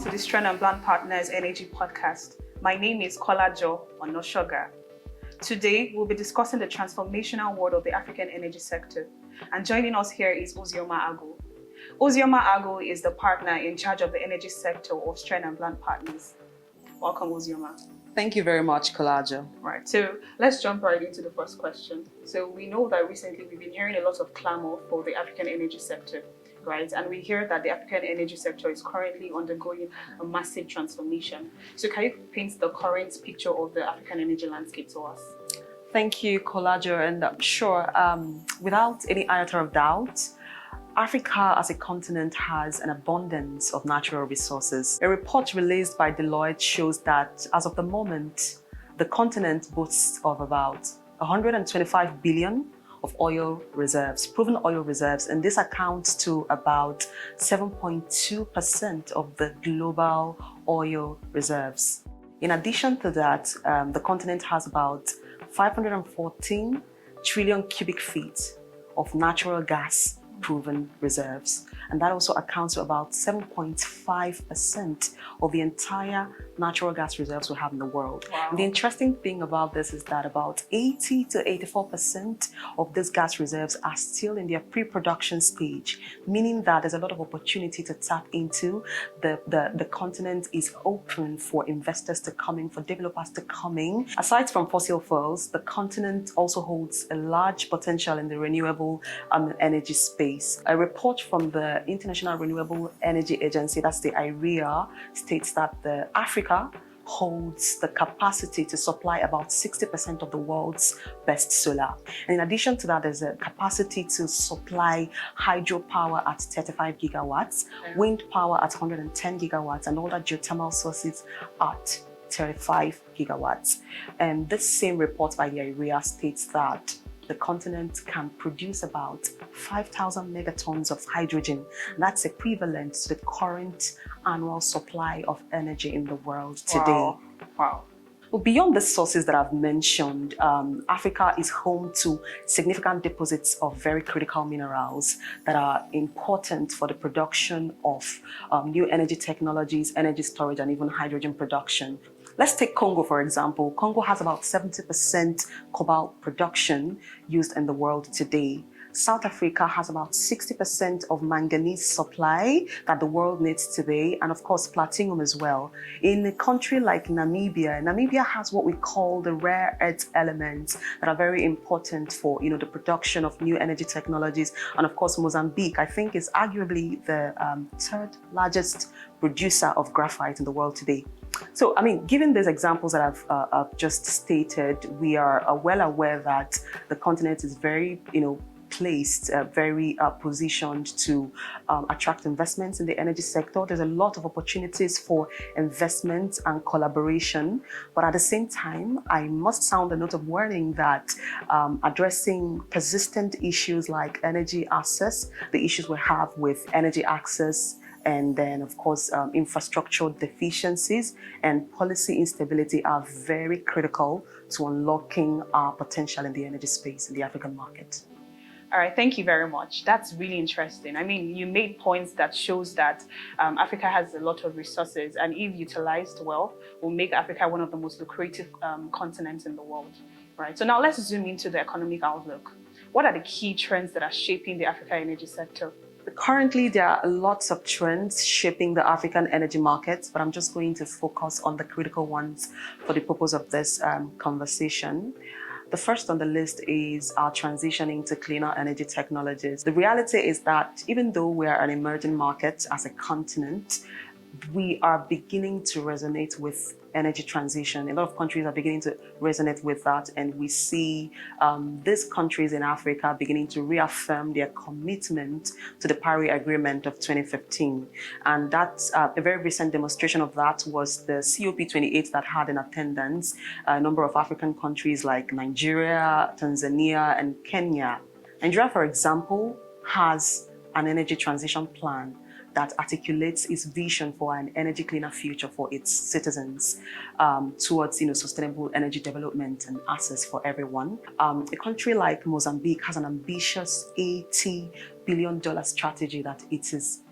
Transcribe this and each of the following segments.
to the Stren and Blan Partners Energy Podcast. My name is Kolajo Onasoga. Today, we'll be discussing the transformational world of the African energy sector. And joining us here is Ozioma Agu. Ozioma Agu is the partner in charge of the energy sector of Stren and Blan Partners. Welcome, Ozioma. Thank you very much, Kolajo. Right, so let's jump right into the first question. So we know that recently we've been hearing a lot of clamor for the African energy sector, right? And we hear that the African energy sector is currently undergoing a massive transformation. So can you paint the current picture of the African energy landscape to us? Thank you, Kolajo, and I'm sure without any iota of doubt, Africa as a continent has an abundance of natural resources. A report released by Deloitte shows that as of the moment, the continent boasts of about 125 billion of oil reserves, proven oil reserves, and this accounts to about 7.2% of the global oil reserves. In addition to that, the continent has about 514 trillion cubic feet of natural gas proven reserves, and that also accounts to about 7.5% of the entire natural gas reserves we have in the world. Wow. And the interesting thing about this is that about 80 to 84% of these gas reserves are still in their pre-production stage, meaning that there's a lot of opportunity to tap into. The continent is open for investors to come in, for developers to come in. Aside from fossil fuels, the continent also holds a large potential in the renewable energy space. A report from the International Renewable Energy Agency, that's the IREA, states that Africa holds the capacity to supply about 60% of the world's best solar. And in addition to that, there's a capacity to supply hydropower at 35 gigawatts, wind power at 110 gigawatts, and other geothermal sources at 35 gigawatts. And this same report by the IREA states that the continent can produce about 5,000 megatons of hydrogen. That's equivalent to the current annual supply of energy in the world today. Wow. Well, beyond the sources that I've mentioned, Africa is home to significant deposits of very critical minerals that are important for the production of new energy technologies, energy storage, and even hydrogen production. Let's take Congo, for example. Congo has about 70% cobalt production used in the world today. South Africa has about 60% of manganese supply that the world needs today, and of course platinum as well. In a country like Namibia has what we call the rare earth elements that are very important for the production of new energy technologies. And of course Mozambique, I think, is arguably the third largest producer of graphite in the world today. So, given these examples that I've just stated, we are well aware that the continent is very, placed, very positioned to attract investments in the energy sector. There's a lot of opportunities for investment and collaboration, but at the same time, I must sound a note of warning that addressing persistent issues like energy access, the issues we have with energy access, and then, of course, infrastructural deficiencies and policy instability are very critical to unlocking our potential in the energy space in the African market. All right, thank you very much. That's really interesting. You made points that shows that Africa has a lot of resources, and if utilized well, will make Africa one of the most lucrative continents in the world, right? So now let's zoom into the economic outlook. What are the key trends that are shaping the Africa energy sector? Currently, there are lots of trends shaping the African energy markets, but I'm just going to focus on the critical ones for the purpose of this conversation. The first on the list is our transitioning to cleaner energy technologies. The reality is that even though we are an emerging market as a continent, we are beginning to resonate with energy transition. A lot of countries are beginning to resonate with that, and we see these countries in Africa beginning to reaffirm their commitment to the Paris Agreement of 2015. And that's a very recent demonstration of that was the COP28 that had in attendance a number of African countries like Nigeria, Tanzania, and Kenya. Nigeria, for example, has an energy transition plan that articulates its vision for an energy cleaner future for its citizens towards sustainable energy development and access for everyone. A country like Mozambique has an ambitious $80 billion strategy that it is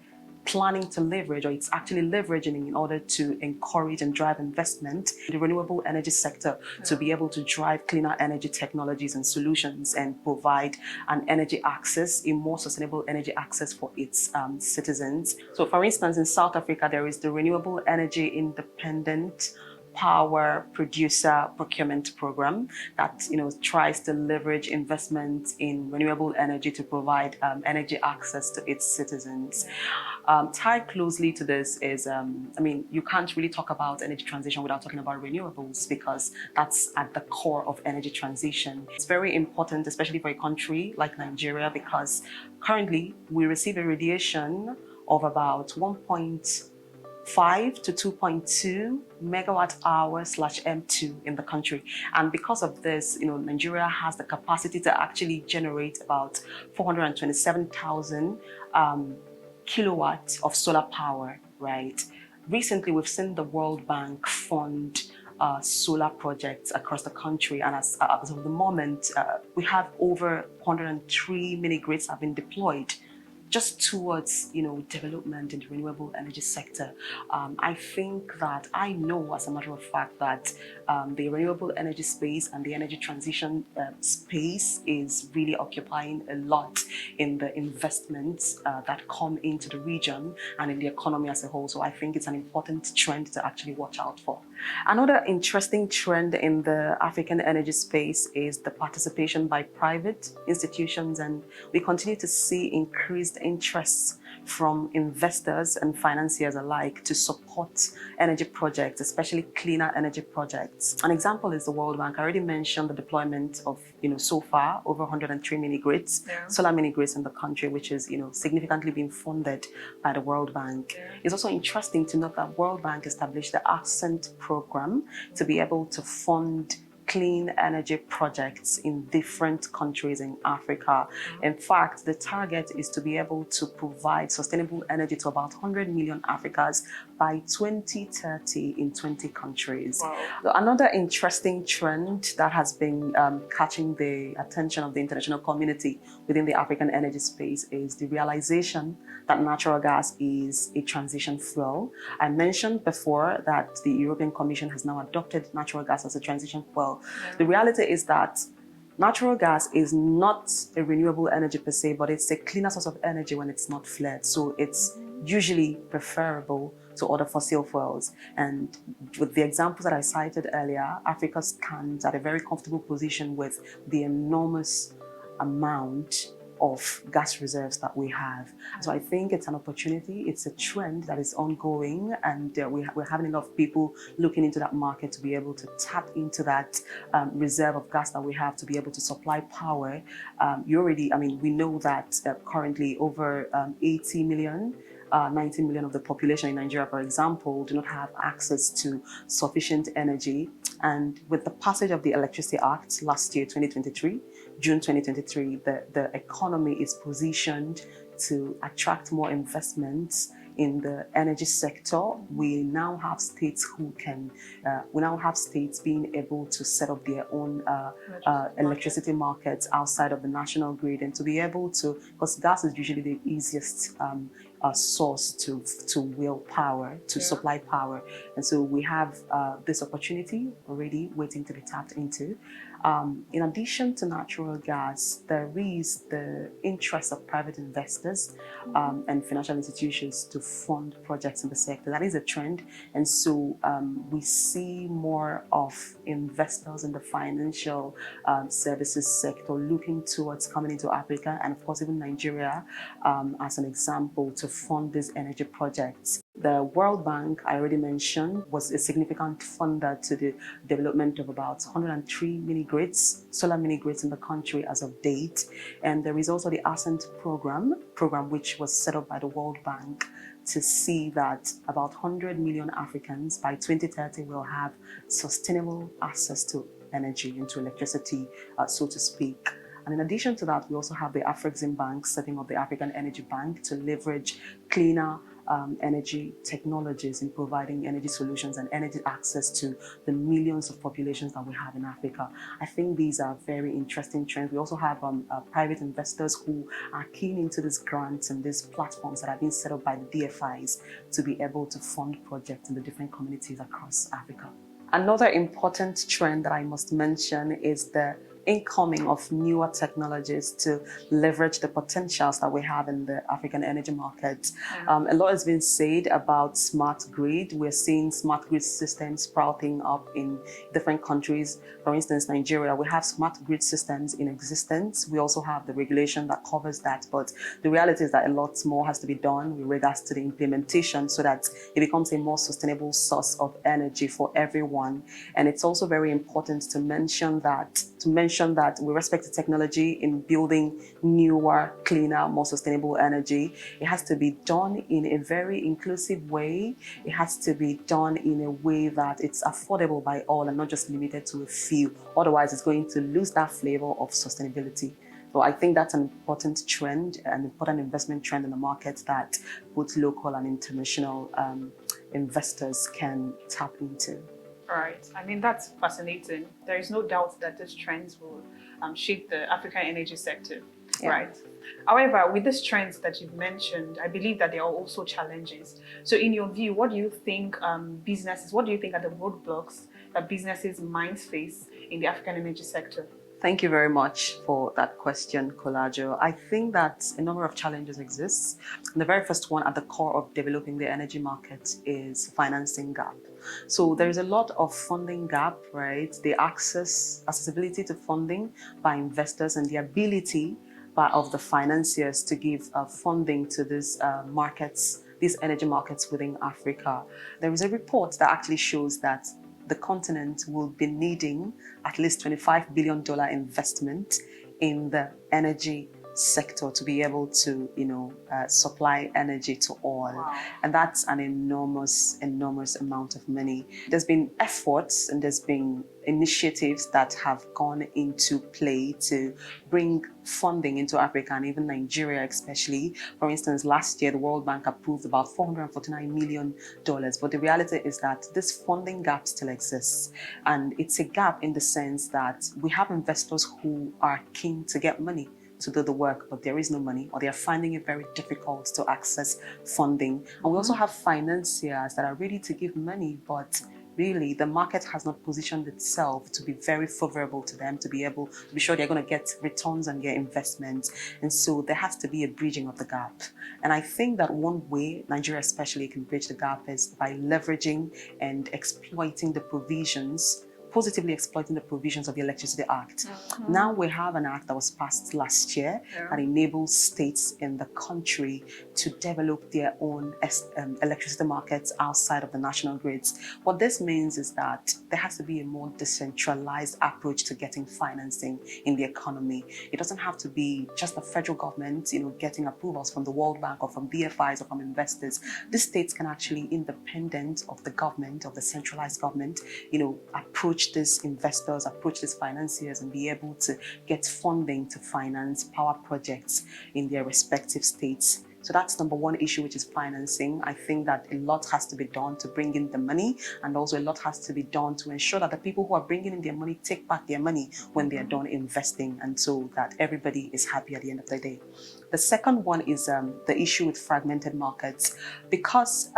planning to leverage, or it's actually leveraging in order to encourage and drive investment in the renewable energy sector to be able to drive cleaner energy technologies and solutions and provide an energy access, a more sustainable energy access for its citizens. So for instance, in South Africa, there is the Renewable Energy Independent Power Producer Procurement Program that tries to leverage investment in renewable energy to provide energy access to its citizens. Tied closely to this is, you can't really talk about energy transition without talking about renewables, because that's at the core of energy transition. It's very important, especially for a country like Nigeria, because currently we receive a radiation of about 1.5 to 2.2 megawatt hour/M2 in the country. And because of this, Nigeria has the capacity to actually generate about 427,000 kilowatts of solar power, right? Recently, we've seen the World Bank fund solar projects across the country, and as of the moment, we have over 103 mini grids have been deployed just towards development in the renewable energy sector. I think that I know, as a matter of fact, that the renewable energy space and the energy transition space is really occupying a lot in the investments that come into the region and in the economy as a whole. So I think it's an important trend to actually watch out for. Another interesting trend in the African energy space is the participation by private institutions, and we continue to see increased interests from investors and financiers alike to support energy projects, especially cleaner energy projects. An example is the World Bank. I already mentioned the deployment of, so far, over 103 mini grids, solar mini grids in the country, which is, significantly being funded by the World Bank. It's also interesting to note that World Bank established the Ascent program to be able to fund clean energy projects in different countries in Africa. In fact, the target is to be able to provide sustainable energy to about 100 million Africans by 2030 in 20 countries. Wow. So another interesting trend that has been catching the attention of the international community within the African energy space is the realization that natural gas is a transition fuel. I mentioned before that the European Commission has now adopted natural gas as a transition fuel. The reality is that natural gas is not a renewable energy per se, but it's a cleaner source of energy when it's not flared. So it's usually preferable to other fossil fuels. And with the examples that I cited earlier, Africa stands at a very comfortable position with the enormous amount of gas reserves that we have. So I think it's an opportunity, it's a trend that is ongoing, and we're having enough people looking into that market to be able to tap into that reserve of gas that we have to be able to supply power. We know that currently over 80 million 90 million of the population in Nigeria, for example, do not have access to sufficient energy. And with the passage of the Electricity Act last year, 2023, June 2023, the economy is positioned to attract more investments in the energy sector. We now have states being able to set up their own electricity markets outside of the national grid, and to be able to, because gas is usually the easiest source to wheel power, to supply power. And so we have this opportunity already waiting to be tapped into. In addition to natural gas, there is the interest of private investors and financial institutions to fund projects in the sector. That is a trend. And so we see more of investors in the financial services sector looking towards coming into Africa, and of course even Nigeria as an example, to fund these energy projects. The World Bank, I already mentioned, was a significant funder to the development of about 103 mini grids, solar mini grids in the country as of date. And there is also the Ascent program which was set up by the World Bank to see that about 100 million Africans by 2030 will have sustainable access to energy and to electricity, so to speak. And in addition to that, we also have the Afrexim Bank setting up the African Energy Bank to leverage cleaner energy technologies in providing energy solutions and energy access to the millions of populations that we have in Africa. I think these are very interesting trends. We also have private investors who are keen into these grants and these platforms that are being set up by the DFIs to be able to fund projects in the different communities across Africa. Another important trend that I must mention is the incoming of newer technologies to leverage the potentials that we have in the African energy market. A lot has been said about smart grid. We're seeing smart grid systems sprouting up in different countries. For instance, Nigeria, we have smart grid systems in existence. We also have the regulation that covers that, but the reality is that a lot more has to be done with regards to the implementation so that it becomes a more sustainable source of energy for everyone. And it's also very important to mention that with respect to technology in building newer, cleaner, more sustainable energy, it has to be done in a very inclusive way. It has to be done in a way that it's affordable by all and not just limited to a few. Otherwise, it's going to lose that flavor of sustainability. So I think that's an important trend, an important investment trend in the market that both local and international investors can tap into. Right. I mean, that's fascinating. There is no doubt that these trends will shape the African energy sector. Yeah. Right. However, with these trends that you've mentioned, I believe that there are also challenges. So in your view, what do you think what do you think are the roadblocks that businesses might face in the African energy sector? Thank you very much for that question, Kolajo. I think that a number of challenges exist. The very first one at the core of developing the energy market is financing gap. So there is a lot of funding gap, right? The accessibility to funding by investors and the ability of the financiers to give funding to these markets, these energy markets within Africa. There is a report that actually shows that the continent will be needing at least $25 billion investment in the energy sector to be able to, supply energy to all. Wow. And that's an enormous amount of money. There's been efforts and there's been initiatives that have gone into play to bring funding into Africa and even Nigeria especially. For instance, last year, the World Bank approved about $449 million. But the reality is that this funding gap still exists. And it's a gap in the sense that we have investors who are keen to get money to do the work, but there is no money, or they are finding it very difficult to access funding. And we also have financiers that are ready to give money, but really the market has not positioned itself to be very favorable to them, to be able to be sure they're going to get returns on their investments. And so there has to be a bridging of the gap. And I think that one way Nigeria especially can bridge the gap is by leveraging and exploiting the provisions, positively exploiting the provisions of the Electricity Act. Now we have an act that was passed last year that enables states in the country to develop their own electricity markets outside of the national grids. What this means is that there has to be a more decentralized approach to getting financing in the economy. It doesn't have to be just the federal government, getting approvals from the World Bank or from DFIs or from investors. These states can actually, independent of the government, of the centralized government, approach these investors, approach these financiers and be able to get funding to finance power projects in their respective states. So that's number one issue, which is financing. I think that a lot has to be done to bring in the money, and also a lot has to be done to ensure that the people who are bringing in their money take back their money when they are done investing, and so that everybody is happy at the end of the day. The second one is the issue with fragmented markets, because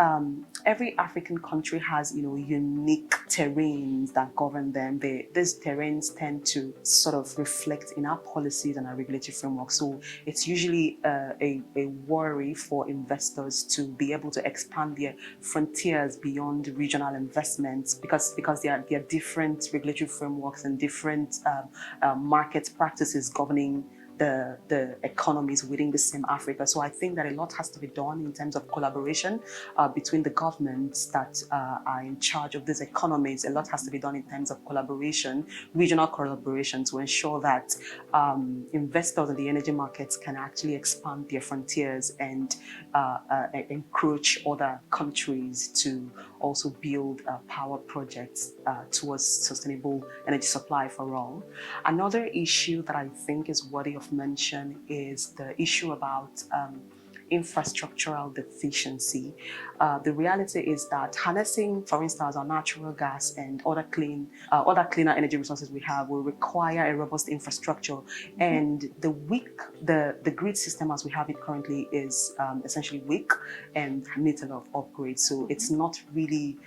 every African country has unique terrains that govern them. These terrains tend to sort of reflect in our policies and our regulatory framework. So it's usually a worry for investors to be able to expand their frontiers beyond regional investments because there are different regulatory frameworks and different market practices governing the economies within the same Africa. So I think that a lot has to be done in terms of collaboration between the governments that are in charge of these economies. A lot has to be done in terms of collaboration, regional collaboration, to ensure that investors in the energy markets can actually expand their frontiers and encroach other countries to also build power projects towards sustainable energy supply for all. Another issue that I think is worthy of mention is the issue about infrastructural deficiency. The reality is that harnessing, for instance, our natural gas and other cleaner energy resources we have will require a robust infrastructure. And the grid system as we have it currently is essentially weak and needs a lot of upgrades. So it's not really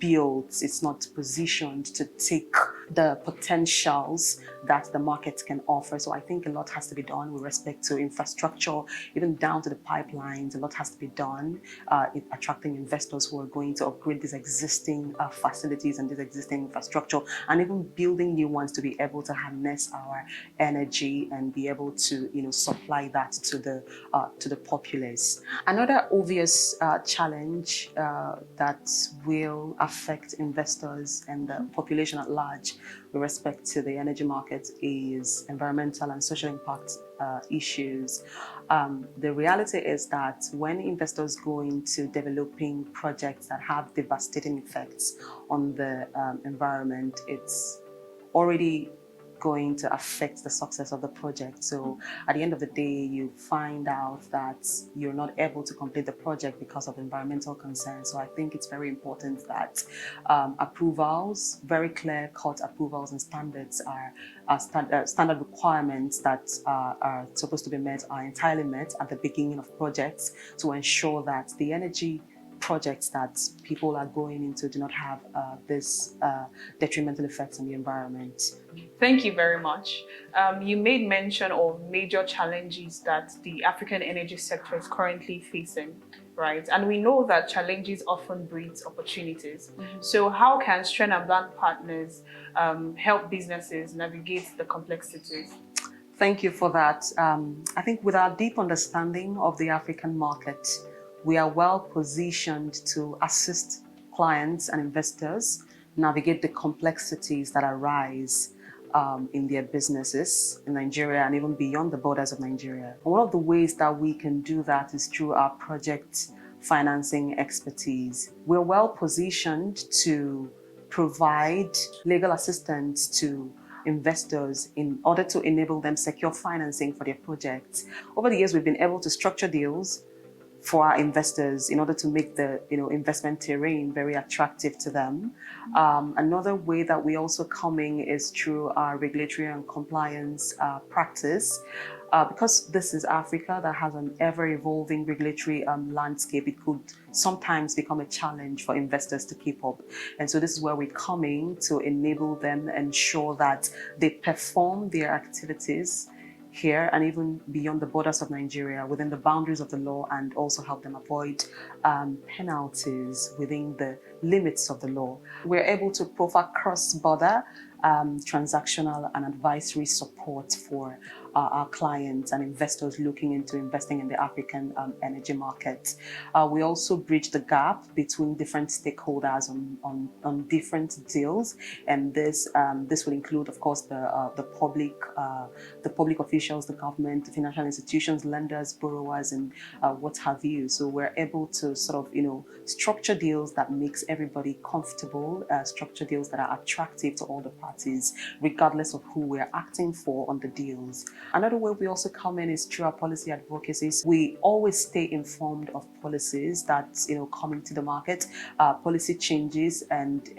built, it's not positioned to take the potentials that the market can offer. So I think a lot has to be done with respect to infrastructure, even down to the pipelines. A lot has to be done in attracting investors who are going to upgrade these existing facilities and this existing infrastructure, and even building new ones to be able to harness our energy and be able to, supply that to the populace. Another obvious challenge that will affect investors and the population at large with respect to the energy market is environmental and social impact issues. The reality is that when investors go into developing projects that have devastating effects on the environment, it's already going to affect the success of the project. So at the end of the day, you find out that you're not able to complete the project because of environmental concerns. So I think it's very important that approvals, very clear-cut approvals and standards standard requirements that are supposed to be met are entirely met at the beginning of projects to ensure that the energy projects that people are going into do not have this detrimental effects on the environment. Thank you very much. You made mention of major challenges that the African energy sector is currently facing, right? And we know that challenges often breed opportunities. So how can Stren and Blan partners help businesses navigate the complexities? Thank you for that. I think with our deep understanding of the African market, we are well positioned to assist clients and investors navigate the complexities that arise in their businesses in Nigeria and even beyond the borders of Nigeria. And one of the ways that we can do that is through our project financing expertise. We're well positioned to provide legal assistance to investors in order to enable them secure financing for their projects. Over the years, we've been able to structure deals for our investors in order to make the investment terrain very attractive to them. Another way that we also come in is through our regulatory and compliance practice. Because this is Africa that has an ever-evolving regulatory landscape, it could sometimes become a challenge for investors to keep up. And so this is where we come in to enable them, ensure that they perform their activities here and even beyond the borders of Nigeria within the boundaries of the law, and also help them avoid penalties within the limits of the law. We're able to provide cross-border transactional and advisory support for our clients and investors looking into investing in the African energy market. We also bridge the gap between different stakeholders on different deals, and this will include, of course, the public officials, the government, the financial institutions, lenders, borrowers, and what have you. So we're able to sort of structure deals that makes everybody comfortable, structure deals that are attractive to all the parties, regardless of who we're acting for on the deals. Another way we also come in is through our policy advocacies. We always stay informed of policies that come into the market, policy changes, and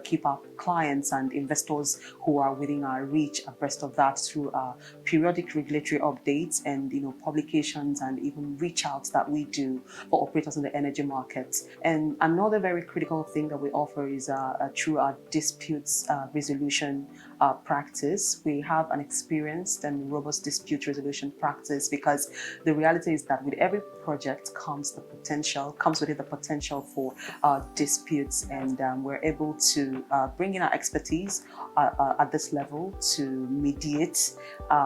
keep our clients and investors who are within our reach abreast of that through periodic regulatory updates and publications and even reach outs that we do for operators in the energy market. And another very critical thing that we offer is through our disputes resolution practice. We have an experienced and robust dispute resolution practice, because the reality is that with every project comes with it the potential for disputes, and we're able to bring in our expertise at this level to mediate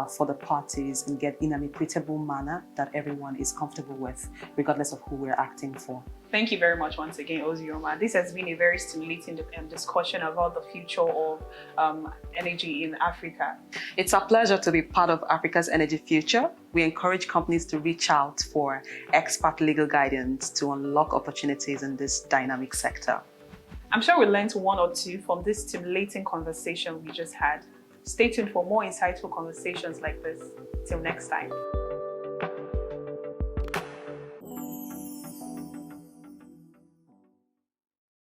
for the parties and get in an equitable manner that everyone is comfortable with, regardless of who we're acting for. Thank you very much once again, Ozioma. This has been a very stimulating discussion about the future of energy in Africa. It's a pleasure to be part of Africa's energy future. We encourage companies to reach out for expert legal guidance to unlock opportunities in this dynamic sector. I'm sure we learned one or two from this stimulating conversation we just had. Stay tuned for more insightful conversations like this. Till next time.